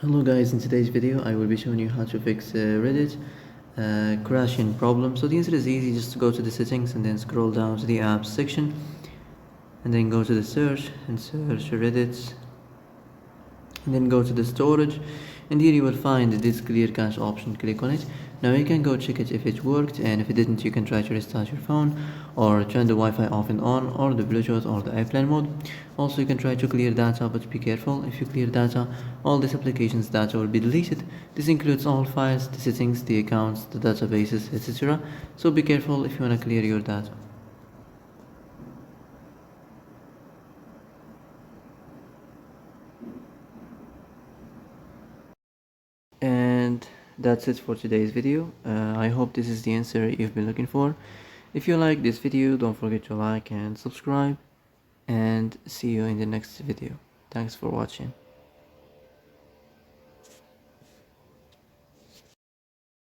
Hello guys, in today's video I will be showing you how to fix Reddit crashing problem. So the answer is easy, just go to the settings and then scroll down to the apps section and then go to the search and search Reddit and then go to the storage, and here you will find this clear cache option. Click on it. Now you can go check it if it worked, and if it didn't you can try to restart your phone or turn the Wi-Fi off and on, or the Bluetooth or the airplane mode. Also you can try to clear data, but be careful. If you clear data, all this application's data will be deleted. This includes all files, the settings, the accounts, the databases, etc. So be careful if you want to clear your data. And that's it for today's video. I hope this is the answer you've been looking for. If you like this video, don't forget to like and subscribe, and see you in the next video. Thanks for watching.